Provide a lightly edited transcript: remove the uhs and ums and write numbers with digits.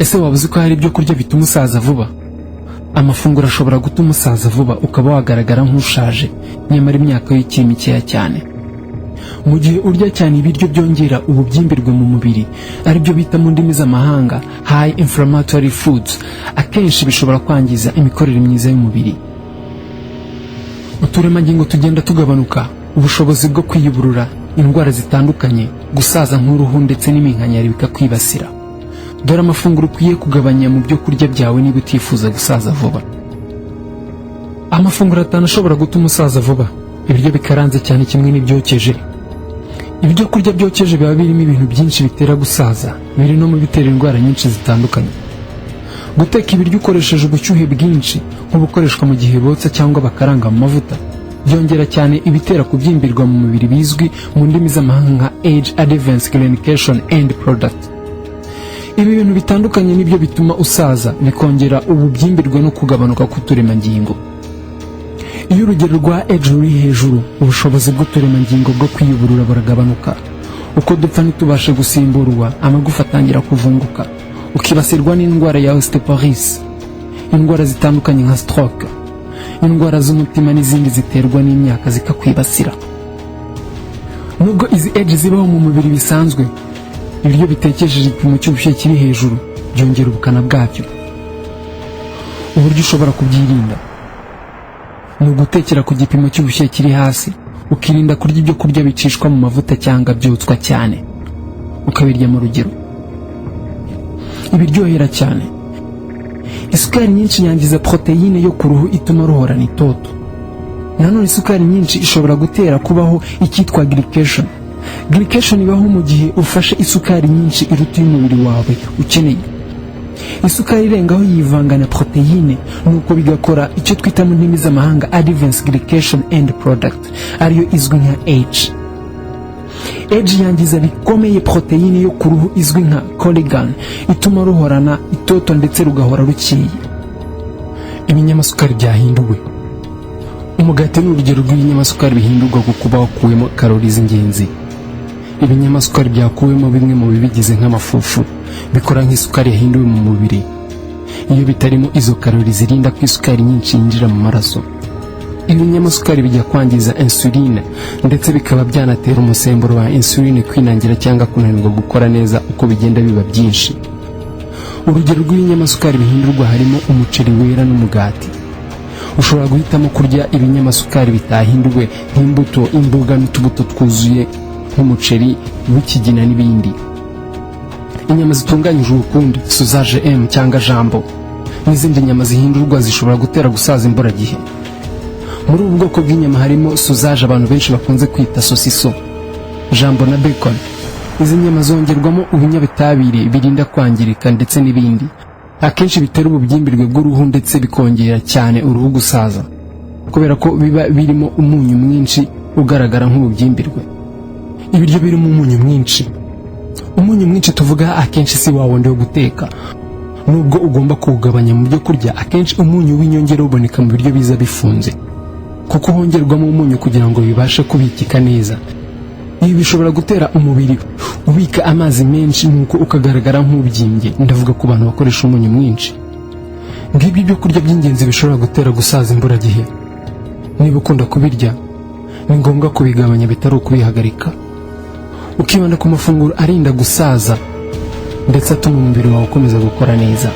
Ese waba uzi ko hari ibyo kurya bituma usaza vuba? Amafunguro ashobora gutuma usaza vuba ukaba wagaragara nk'ushaje nyamara imyaka yo ikiri mikeya cyane. Mu gihe urya cyane ibiryo byongera ububyimbirwe mu mubiri aribyo bita mu ndimi z'amahanga high inflammatory foods, akenshi bishobora kwangiza imikorere myiza y'umubiri. Uturemangingo tugenda tugabanuka, ubushobozi bwo kwiyuburura, indwara zitandukanye, gusaza nk'uruhu ndetse n'iminkanyari bikakwibasira. Dore amafunguro ukwiye kugabanya mu byo kurya byawe niba utifuza gusaza vuba. Amafunguro 5 ashobora gutuma usaza vuba. Ibiryo bikaranze cyane kimwe n'ibyokeje. Ibyo kurya byokeje biba birimo ibintu byinshi bitera gusaza, biri no mu bitera indwara nyinshi zitandukanye. Guteka ibiryo ukoresheje ubushyuhe bwinshi nk'ubukoreshwa mu gihe botsa cyangwa bakaranga mu mavuta byongera cyane ibitera kubyimbirwa mu mubiri bizwi mu ndimi z'amahanga age advance glycation end product. Ibi bintu bitandukanye nibyo bituma usaza, bikongera ububyimbirwe no kugabanuka k'uturemangingo. Iyo urugero rwa age ruri hejuru, ubushobozi bw'uturemangingo bwo kwiyuburura buragabanuka. Uko dupfa ntitubashe gusimburwa, amagufa atangira kuvunguka, ukibasirwa n'indwara ya osteoporosis, indwara zitandukanye nka stroke, indwara z'umutima n'izindi ziterwa n'imyaka zikakwibasira. Nubwo izi age zibaho mu mubiri bisanzwe, ibiryo bitekejeje igipimo cy'ubushyuhe kiri hejuru byongera ubukana bwabyo. Uburyo ushobora kubyirinda ni ugutekera ku gipimo cy'ubushyuhe kiri hasi, ukirinda kurya ibyo kurya bicishwa mu mavuta cyangwa byotswa cyane, ukabirya mu rugero. Ibiryohera cyane. Isukari nyinshi yangiza proteine yo ku ruhu ituma ruhorana itoto. Nanone isukari nyinshi ishobora gutera kubaho icyitwa glycation. Glycation ibaho mu gihe ufashe isukari nyinshi iruta y'umubiri wawe ukeneye. Isukari irengaho yivanga na proteine nuko bigakora icyo twita mu ndimi z'amahanga advanced glycation end product, ariyo izwi nka H. Age yangiza bikomeye proteine yo ku ruhu izwi nka collagen ituma ruhorana itoto ndetse rugahora rukeye. Ibinyamasukari byahinduwe. Umugati ni urugero rw'ibinyamasukari bihindurwa kuko bakuwemo karori z'ingenzi. Ibinyamasukari byakuwemo bimwe mu bibigize nk'amafufu bikora nk'isukari yahinduwe mu mubiri. Iyo bitarimo izo karori zirinda ko isukari nyinshi yinjira mu maraso. Ibinyamasukari bijya kwangiza insuline ndetse bikaba byanatera umusemburo wa insuline kwinangira cyangwa kunanirwa gukora neza uko bigenda biba byinshi. Urugero rw'ibinyamasukari bihindurwa harimo umuceri wera n'umugati. Ushobora guhitamo kurya ibinyamasukari bitahinduwe nk'imbuto, imboga n'utubuto twuzuye nk'umuceri w'ikigina n'ibindi. Inyama zitunganyijwe ukundi, sausage M cyangwa jambo, n'izindi nyama zihindurwa zishobora gutera gusaza imburagihe. Muri ubu bwoko bw'inyama harimo sausage abantu benshi bakunze kwita sosiso, jambo na bacon. Izi nyama zongerwamo ibinyabutabire birinda kwangirika ndetse n'ibindi, akenshi bitera ububyimbirwe bw'uruhu ndetse bikongera cyane uruhu gusaza kubera ko biba birimo umunyu mwinshi ugaragara nk'ububyimbirwe. Ibiryo birimo umunyu mwinshi. Umunyu mwinshi tuvuga akenshi si wa wundi wo guteka, nubwo ugomba kuwugabanya mu byo kurya. Akenshi umunyu w'inyongera uboneka mu biryo biza bifunze kuko hongerwamo umunyu kugira ngo bibashe kubikika neza. Ibi bishobora gutera umubiri ubika amazi menshi nuko ukagaragara nk'ubyimbye. Ndavuga ku bantu bakoresha umunyu mwinshi. Ngibyo ibyo kurya by'ingenzi bishobora gutera gusaza imburagihe. Niba ukunda kubirya, ni ngombwa kubigabanya bitari ukubihagarika. Ukibanda ku mafunguro arinda gusaza ndetse atuma umubiri wawe ukomeza gukora neza.